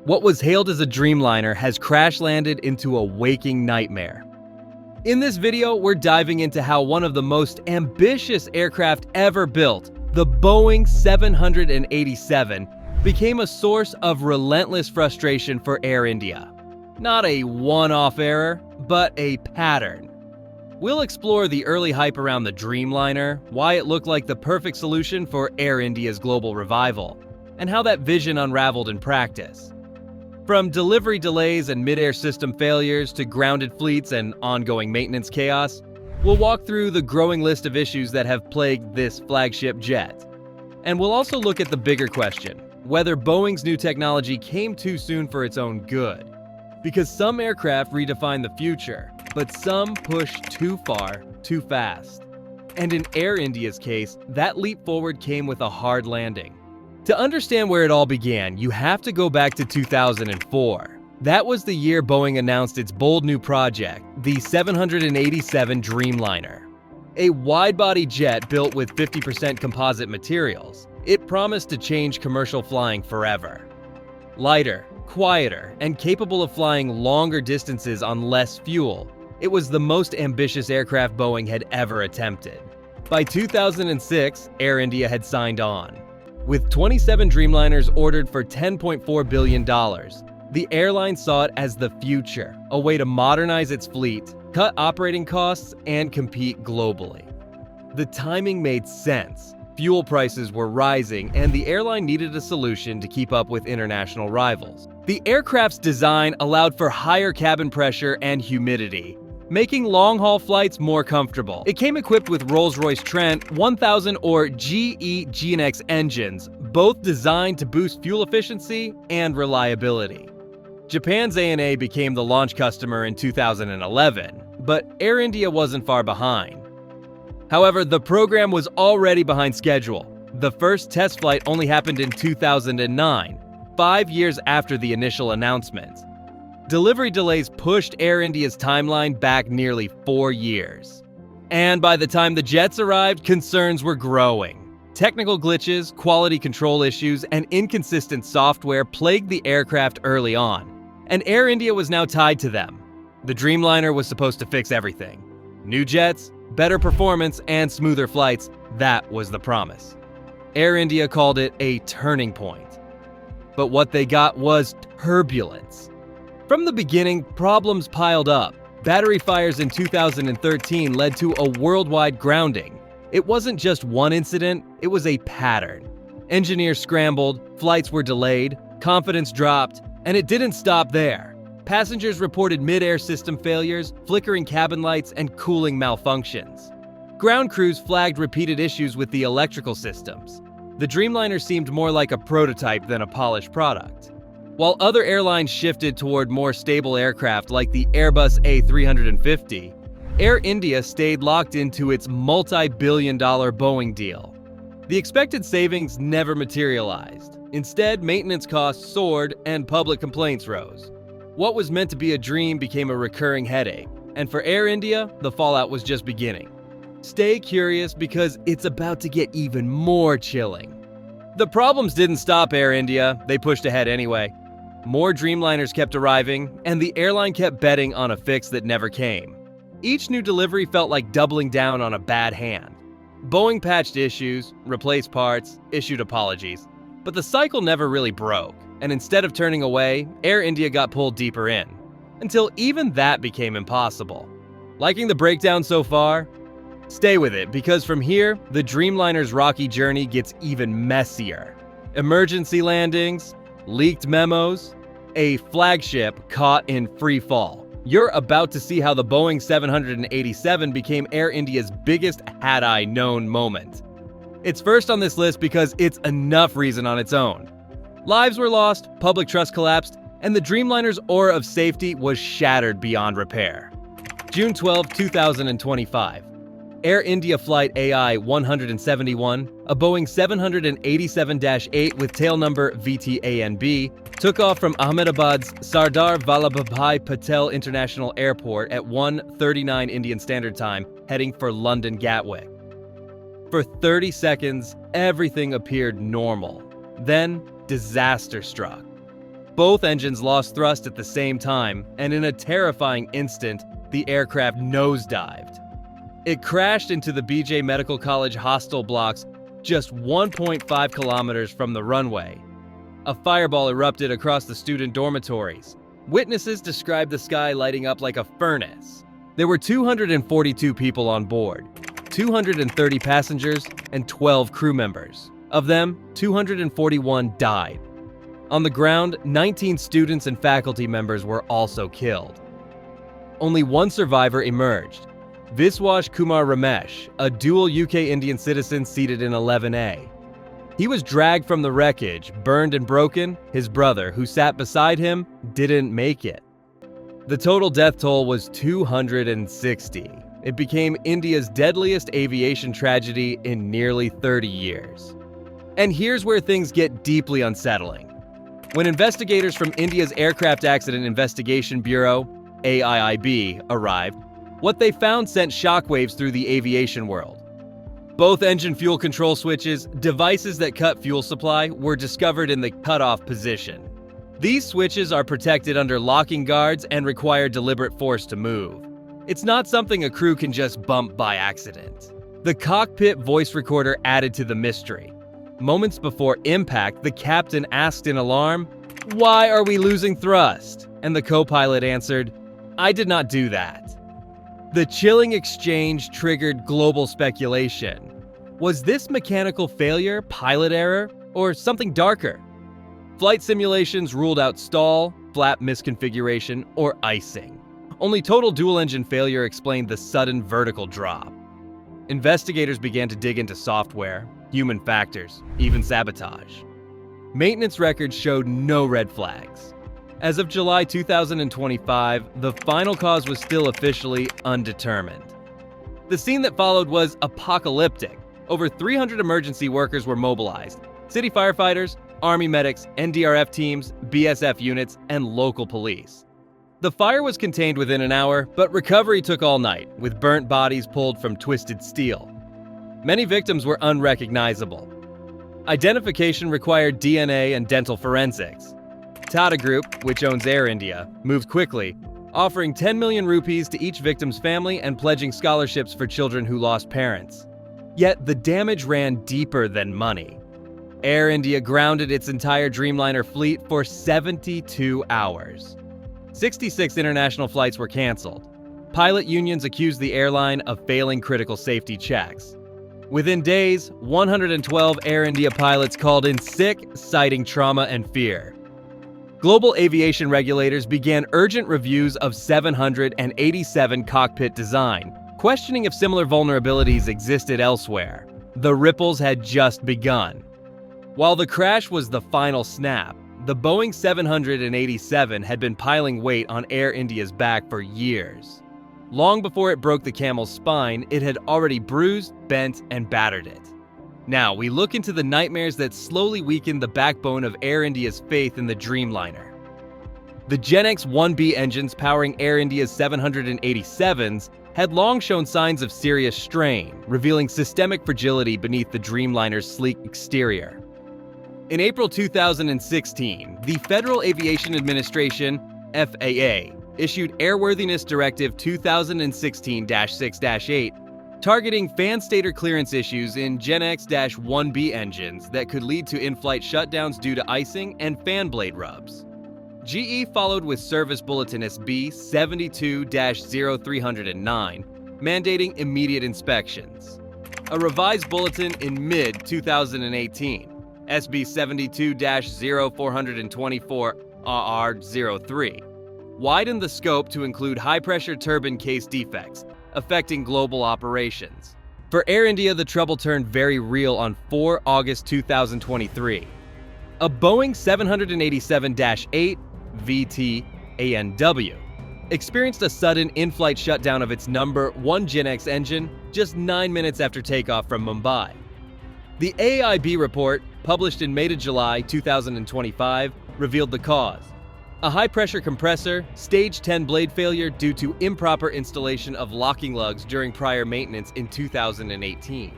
What was hailed as a Dreamliner has crash-landed into a waking nightmare. In this video, we're diving into how one of the most ambitious aircraft ever built, the Boeing 787, became a source of relentless frustration for Air India. Not a one-off error, but a pattern. We'll explore the early hype around the Dreamliner, why it looked like the perfect solution for Air India's global revival, and how that vision unraveled in practice. From delivery delays and mid-air system failures to grounded fleets and ongoing maintenance chaos, we'll walk through the growing list of issues that have plagued this flagship jet. And we'll also look at the bigger question, whether Boeing's new technology came too soon for its own good. Because some aircraft redefine the future, but some push too far, too fast. And in Air India's case, that leap forward came with a hard landing. To understand where it all began, you have to go back to 2004. That was the year Boeing announced its bold new project, the 787 Dreamliner. A wide-body jet built with 50% composite materials, it promised to change commercial flying forever. Lighter, quieter, and capable of flying longer distances on less fuel, it was the most ambitious aircraft Boeing had ever attempted. By 2006, Air India had signed on. With 27 Dreamliners ordered for $10.4 billion, the airline saw it as the future, a way to modernize its fleet, cut operating costs, and compete globally. The timing made sense. Fuel prices were rising, and the airline needed a solution to keep up with international rivals. The aircraft's design allowed for higher cabin pressure and humidity, making long-haul flights more comfortable. It came equipped with Rolls-Royce Trent 1000 or GE GNX engines, both designed to boost fuel efficiency and reliability. Japan's ANA became the launch customer in 2011, but Air India wasn't far behind. However, the program was already behind schedule. The first test flight only happened in 2009, 5 years after the initial announcement. Delivery delays pushed Air India's timeline back nearly 4 years. And by the time the jets arrived, concerns were growing. Technical glitches, quality control issues, and inconsistent software plagued the aircraft early on, and Air India was now tied to them. The Dreamliner was supposed to fix everything. New jets, better performance, and smoother flights, that was the promise. Air India called it a turning point. But what they got was turbulence. From the beginning, problems piled up. Battery fires in 2013 led to a worldwide grounding. It wasn't just one incident, it was a pattern. Engineers scrambled, flights were delayed, confidence dropped, and it didn't stop there. Passengers reported mid-air system failures, flickering cabin lights, and cooling malfunctions. Ground crews flagged repeated issues with the electrical systems. The Dreamliner seemed more like a prototype than a polished product. While other airlines shifted toward more stable aircraft like the Airbus A350, Air India stayed locked into its multi-billion-dollar Boeing deal. The expected savings never materialized. Instead, maintenance costs soared and public complaints rose. What was meant to be a dream became a recurring headache, and for Air India, the fallout was just beginning. Stay curious because it's about to get even more chilling. The problems didn't stop Air India, they pushed ahead anyway. More Dreamliners kept arriving, and the airline kept betting on a fix that never came. Each new delivery felt like doubling down on a bad hand. Boeing patched issues, replaced parts, issued apologies, but the cycle never really broke, and instead of turning away, Air India got pulled deeper in, until even that became impossible. Liking the breakdown so far? Stay with it, because from here, the Dreamliner's rocky journey gets even messier. Emergency landings, leaked memos, a flagship caught in free fall. You're about to see how the Boeing 787 became Air India's biggest had-I known moment. It's first on this list because it's enough reason on its own. Lives were lost, public trust collapsed, and the Dreamliner's aura of safety was shattered beyond repair. June 12, 2025. Air India Flight AI 171, a Boeing 787-8 with tail number VTANB, took off from Ahmedabad's Sardar Vallabhbhai Patel International Airport at 1:39 Indian Standard Time, heading for London Gatwick. For 30 seconds, everything appeared normal. Then, disaster struck. Both engines lost thrust at the same time, and in a terrifying instant, the aircraft nosedived. It crashed into the BJ Medical College hostel blocks just 1.5 kilometers from the runway. A fireball erupted across the student dormitories. Witnesses described the sky lighting up like a furnace. There were 242 people on board, 230 passengers, and 12 crew members. Of them, 241 died. On the ground, 19 students and faculty members were also killed. Only one survivor emerged, Viswash Kumar Ramesh, a dual UK Indian citizen seated in 11A. He was dragged from the wreckage, burned and broken. His brother, who sat beside him, didn't make it. The total death toll was 260. It became India's deadliest aviation tragedy in nearly 30 years. And here's where things get deeply unsettling. When investigators from India's Aircraft Accident Investigation Bureau, AIIB, arrived, what they found sent shockwaves through the aviation world. Both engine fuel control switches, devices that cut fuel supply, were discovered in the cutoff position. These switches are protected under locking guards and require deliberate force to move. It's not something a crew can just bump by accident. The cockpit voice recorder added to the mystery. Moments before impact, the captain asked in alarm, "Why are we losing thrust?" And the co-pilot answered, "I did not do that." The chilling exchange triggered global speculation. Was this mechanical failure, pilot error, or something darker? Flight simulations ruled out stall, flap misconfiguration, or icing. Only total dual-engine failure explained the sudden vertical drop. Investigators began to dig into software, human factors, even sabotage. Maintenance records showed no red flags. As of July 2025, the final cause was still officially undetermined. The scene that followed was apocalyptic. Over 300 emergency workers were mobilized: city firefighters, Army medics, NDRF teams, BSF units, and local police. The fire was contained within an hour, but recovery took all night, with burnt bodies pulled from twisted steel. Many victims were unrecognizable. Identification required DNA and dental forensics. Tata Group, which owns Air India, moved quickly, offering 10 million rupees to each victim's family and pledging scholarships for children who lost parents. Yet the damage ran deeper than money. Air India grounded its entire Dreamliner fleet for 72 hours. 66 international flights were canceled. Pilot unions accused the airline of failing critical safety checks. Within days, 112 Air India pilots called in sick, citing trauma and fear. Global aviation regulators began urgent reviews of 787 cockpit design, questioning if similar vulnerabilities existed elsewhere. The ripples had just begun. While the crash was the final snap, the Boeing 787 had been piling weight on Air India's back for years. Long before it broke the camel's spine, it had already bruised, bent, and battered it. Now, we look into the nightmares that slowly weakened the backbone of Air India's faith in the Dreamliner. The GEnx 1B engines powering Air India's 787s had long shown signs of serious strain, revealing systemic fragility beneath the Dreamliner's sleek exterior. In April 2016, the Federal Aviation Administration, FAA, issued Airworthiness Directive 2016-6-8, targeting fan stator clearance issues in GEnx-1B engines that could lead to in-flight shutdowns due to icing and fan blade rubs. GE followed with Service Bulletin SB 72-0309, mandating immediate inspections. A revised bulletin in mid-2018, SB 72-0424 RR03, widened the scope to include high-pressure turbine case defects, affecting global operations. For Air India, the trouble turned very real on 4 August 2023. A Boeing 787-8 VT-ANW experienced a sudden in-flight shutdown of its number 1 GEnx engine just 9 minutes after takeoff from Mumbai. The AIB report, published in May to July 2025, revealed the cause: a high-pressure compressor, stage 10 blade failure due to improper installation of locking lugs during prior maintenance in 2018.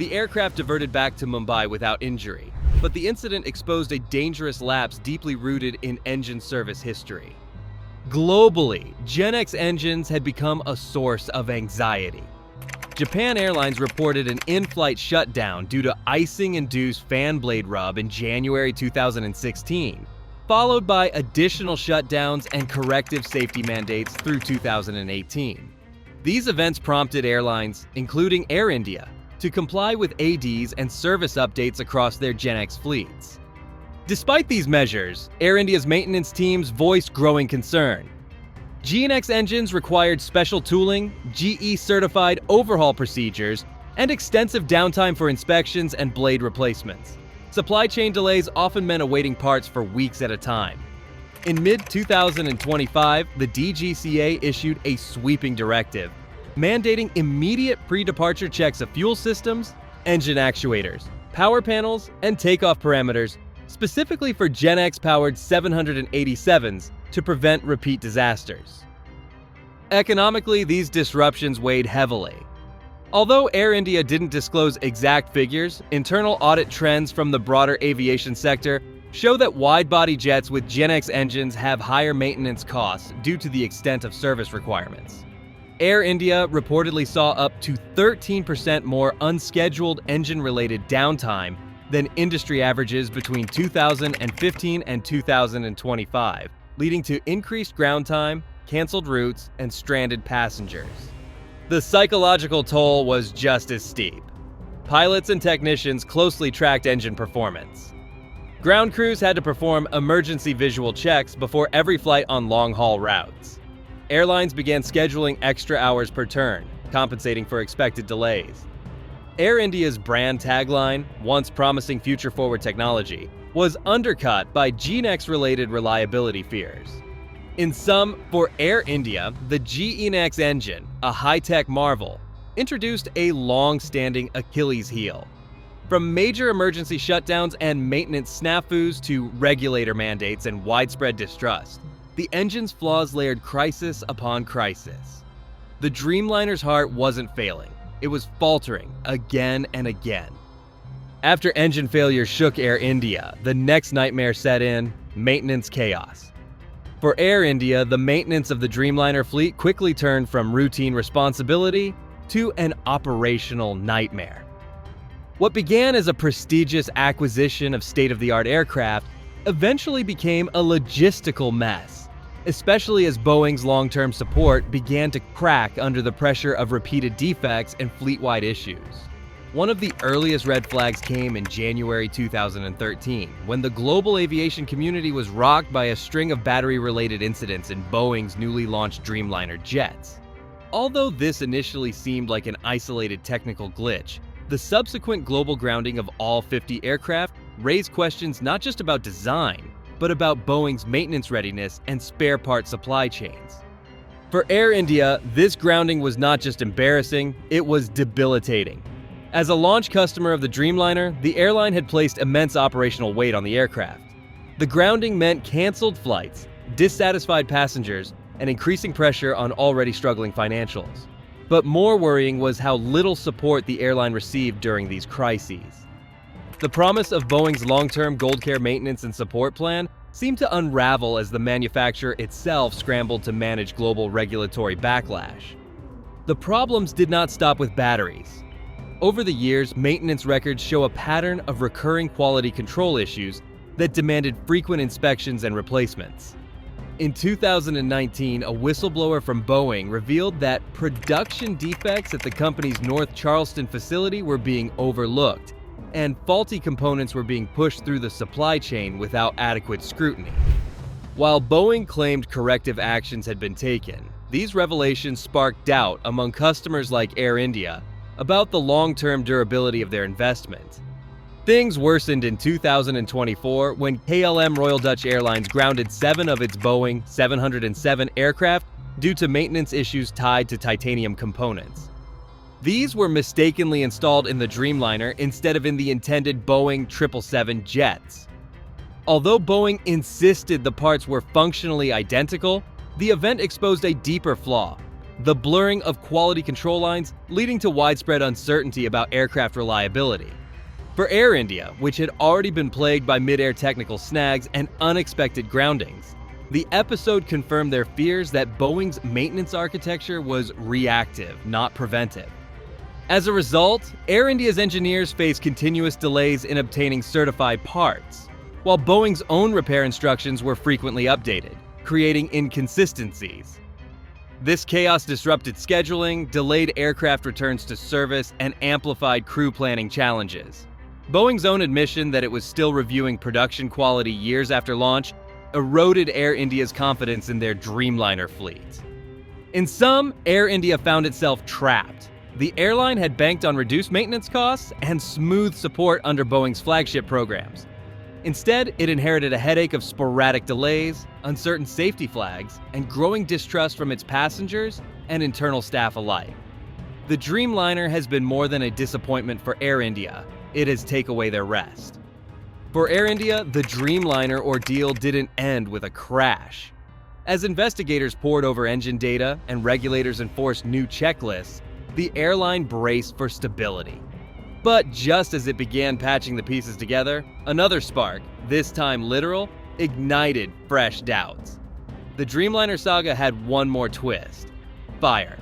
The aircraft diverted back to Mumbai without injury, but the incident exposed a dangerous lapse deeply rooted in engine service history. Globally, GEnx engines had become a source of anxiety. Japan Airlines reported an in-flight shutdown due to icing-induced fan blade rub in January 2016, followed by additional shutdowns and corrective safety mandates through 2018. These events prompted airlines, including Air India, to comply with ADs and service updates across their GEnx fleets. Despite these measures, Air India's maintenance teams voiced growing concern. GEnx engines required special tooling, GE-certified overhaul procedures, and extensive downtime for inspections and blade replacements. Supply chain delays often meant awaiting parts for weeks at a time. In mid-2025, the DGCA issued a sweeping directive, mandating immediate pre-departure checks of fuel systems, engine actuators, power panels, and takeoff parameters, specifically for GEnx-powered 787s to prevent repeat disasters. Economically, these disruptions weighed heavily. Although Air India didn't disclose exact figures, internal audit trends from the broader aviation sector show that wide-body jets with GEnx engines have higher maintenance costs due to the extent of service requirements. Air India reportedly saw up to 13% more unscheduled engine-related downtime than industry averages between 2015 and 2025, leading to increased ground time, canceled routes, and stranded passengers. The psychological toll was just as steep. Pilots and technicians closely tracked engine performance. Ground crews had to perform emergency visual checks before every flight on long-haul routes. Airlines began scheduling extra hours per turn, compensating for expected delays. Air India's brand tagline, once promising future-forward technology, was undercut by GEnx-related reliability fears. In sum, for Air India, the GEnx engine, a high-tech marvel, introduced a long-standing Achilles heel. From major emergency shutdowns and maintenance snafus to regulator mandates and widespread distrust, the engine's flaws layered crisis upon crisis. The Dreamliner's heart wasn't failing. It was faltering again and again. After engine failure shook Air India, the next nightmare set in: maintenance chaos. For Air India, the maintenance of the Dreamliner fleet quickly turned from routine responsibility to an operational nightmare. What began as a prestigious acquisition of state-of-the-art aircraft eventually became a logistical mess, especially as Boeing's long-term support began to crack under the pressure of repeated defects and fleet-wide issues. One of the earliest red flags came in January 2013, when the global aviation community was rocked by a string of battery-related incidents in Boeing's newly launched Dreamliner jets. Although this initially seemed like an isolated technical glitch, the subsequent global grounding of all 50 aircraft raised questions not just about design, but about Boeing's maintenance readiness and spare part supply chains. For Air India, this grounding was not just embarrassing, it was debilitating. As a launch customer of the Dreamliner, the airline had placed immense operational weight on the aircraft. The grounding meant canceled flights, dissatisfied passengers, and increasing pressure on already struggling financials. But more worrying was how little support the airline received during these crises. The promise of Boeing's long-term GoldCare maintenance and support plan seemed to unravel as the manufacturer itself scrambled to manage global regulatory backlash. The problems did not stop with batteries. Over the years, maintenance records show a pattern of recurring quality control issues that demanded frequent inspections and replacements. In 2019, a whistleblower from Boeing revealed that production defects at the company's North Charleston facility were being overlooked, and faulty components were being pushed through the supply chain without adequate scrutiny. While Boeing claimed corrective actions had been taken, these revelations sparked doubt among customers like Air India about the long-term durability of their investment. Things worsened in 2024 when KLM Royal Dutch Airlines grounded 7 of its Boeing 707 aircraft due to maintenance issues tied to titanium components. These were mistakenly installed in the Dreamliner instead of in the intended Boeing 777 jets. Although Boeing insisted the parts were functionally identical, the event exposed a deeper flaw. the blurring of quality control lines leading to widespread uncertainty about aircraft reliability. For Air India, which had already been plagued by mid-air technical snags and unexpected groundings, the episode confirmed their fears that Boeing's maintenance architecture was reactive, not preventive. As a result, Air India's engineers faced continuous delays in obtaining certified parts, while Boeing's own repair instructions were frequently updated, creating inconsistencies. This chaos disrupted scheduling, delayed aircraft returns to service, and amplified crew planning challenges. Boeing's own admission that it was still reviewing production quality years after launch eroded Air India's confidence in their Dreamliner fleet. In sum, Air India found itself trapped. The airline had banked on reduced maintenance costs and smooth support under Boeing's flagship programs. Instead, it inherited a headache of sporadic delays, uncertain safety flags, and growing distrust from its passengers and internal staff alike. The Dreamliner has been more than a disappointment for Air India. It has taken away their rest. For Air India, the Dreamliner ordeal didn't end with a crash. As investigators pored over engine data and regulators enforced new checklists, the airline braced for stability. But just as it began patching the pieces together, another spark, this time literal, ignited fresh doubts. The Dreamliner saga had one more twist: fire.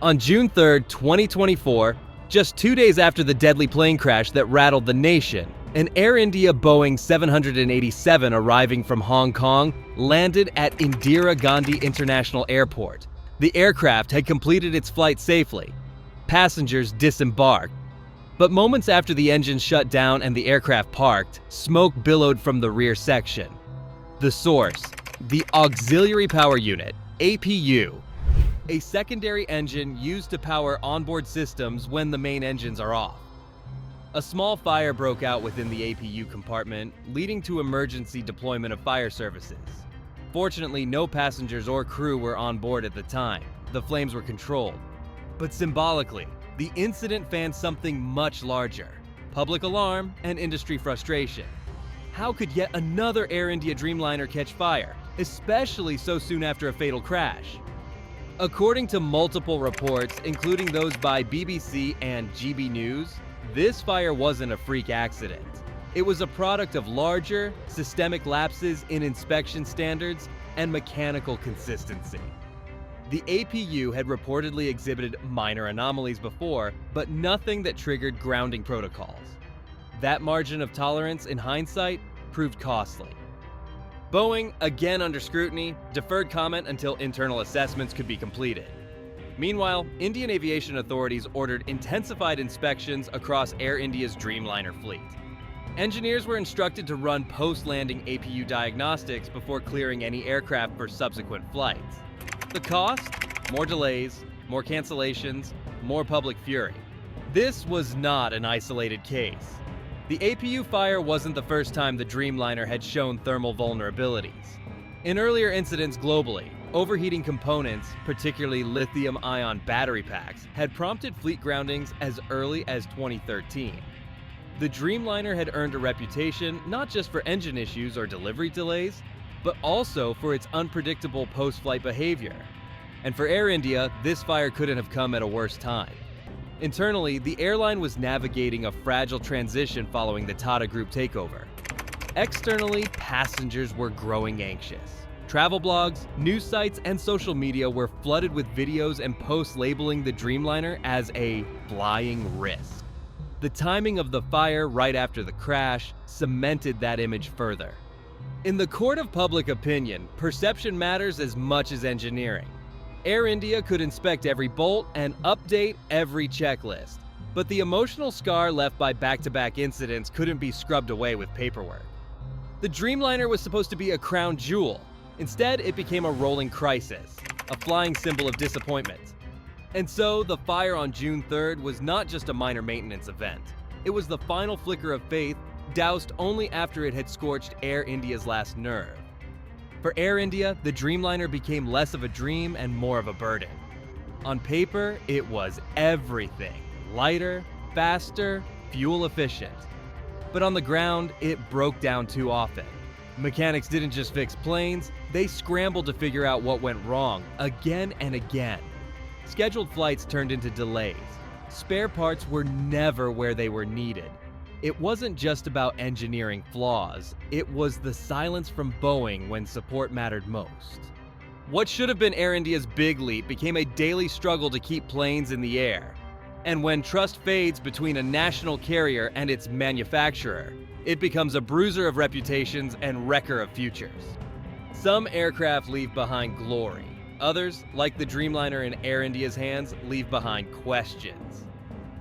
On June 3, 2024, just 2 days after the deadly plane crash that rattled the nation, an Air India Boeing 787 arriving from Hong Kong landed at Indira Gandhi International Airport. The aircraft had completed its flight safely. Passengers disembarked. But moments after the engine shut down and the aircraft parked, smoke billowed from the rear section. The source: the Auxiliary Power Unit, APU, a secondary engine used to power onboard systems when the main engines are off. A small fire broke out within the APU compartment, leading to emergency deployment of fire services. Fortunately, no passengers or crew were on board at the time. The flames were controlled. But symbolically, the incident fanned something much larger: public alarm and industry frustration. How could yet another Air India Dreamliner catch fire, especially so soon after a fatal crash? According to multiple reports, including those by BBC and GB News, this fire wasn't a freak accident. It was a product of larger, systemic lapses in inspection standards and mechanical consistency. The APU had reportedly exhibited minor anomalies before, but nothing that triggered grounding protocols. That margin of tolerance, in hindsight, proved costly. Boeing, again under scrutiny, deferred comment until internal assessments could be completed. Meanwhile, Indian aviation authorities ordered intensified inspections across Air India's Dreamliner fleet. Engineers were instructed to run post-landing APU diagnostics before clearing any aircraft for subsequent flights. The cost? More delays, more cancellations, more public fury. This was not an isolated case. The APU fire wasn't the first time the Dreamliner had shown thermal vulnerabilities. In earlier incidents globally, overheating components, particularly lithium-ion battery packs, had prompted fleet groundings as early as 2013. The Dreamliner had earned a reputation not just for engine issues or delivery delays, but also for its unpredictable post-flight behavior. And for Air India, this fire couldn't have come at a worse time. Internally, the airline was navigating a fragile transition following the Tata Group takeover. Externally, passengers were growing anxious. Travel blogs, news sites, and social media were flooded with videos and posts labeling the Dreamliner as a flying risk. The timing of the fire right after the crash cemented that image further. In the court of public opinion, perception matters as much as engineering. Air India could inspect every bolt and update every checklist, but the emotional scar left by back-to-back incidents couldn't be scrubbed away with paperwork. The Dreamliner was supposed to be a crown jewel. Instead, it became a rolling crisis, a flying symbol of disappointment. And so, the fire on June 3rd was not just a minor maintenance event. It was the final flicker of faith, doused only after it had scorched Air India's last nerve. For Air India, the Dreamliner became less of a dream and more of a burden. On paper, it was everything: lighter, faster, fuel efficient. But on the ground, it broke down too often. Mechanics didn't just fix planes, they scrambled to figure out what went wrong, again and again. Scheduled flights turned into delays. Spare parts were never where they were needed. It wasn't just about engineering flaws, it was the silence from Boeing when support mattered most. What should have been Air India's big leap became a daily struggle to keep planes in the air. And when trust fades between a national carrier and its manufacturer, it becomes a bruiser of reputations and wrecker of futures. Some aircraft leave behind glory. Others, like the Dreamliner in Air India's hands, leave behind questions.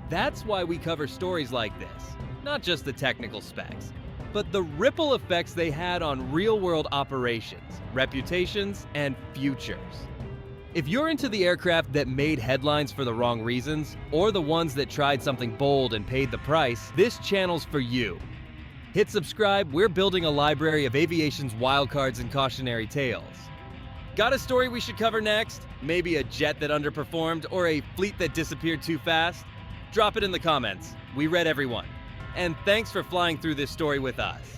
That's why we cover stories like this. Not just the technical specs, but the ripple effects they had on real-world operations, reputations, and futures. If you're into the aircraft that made headlines for the wrong reasons, or the ones that tried something bold and paid the price, this channel's for you. Hit subscribe, we're building a library of aviation's wildcards and cautionary tales. Got a story we should cover next? Maybe a jet that underperformed, or a fleet that disappeared too fast? Drop it in the comments. We read everyone. And thanks for flying through this story with us.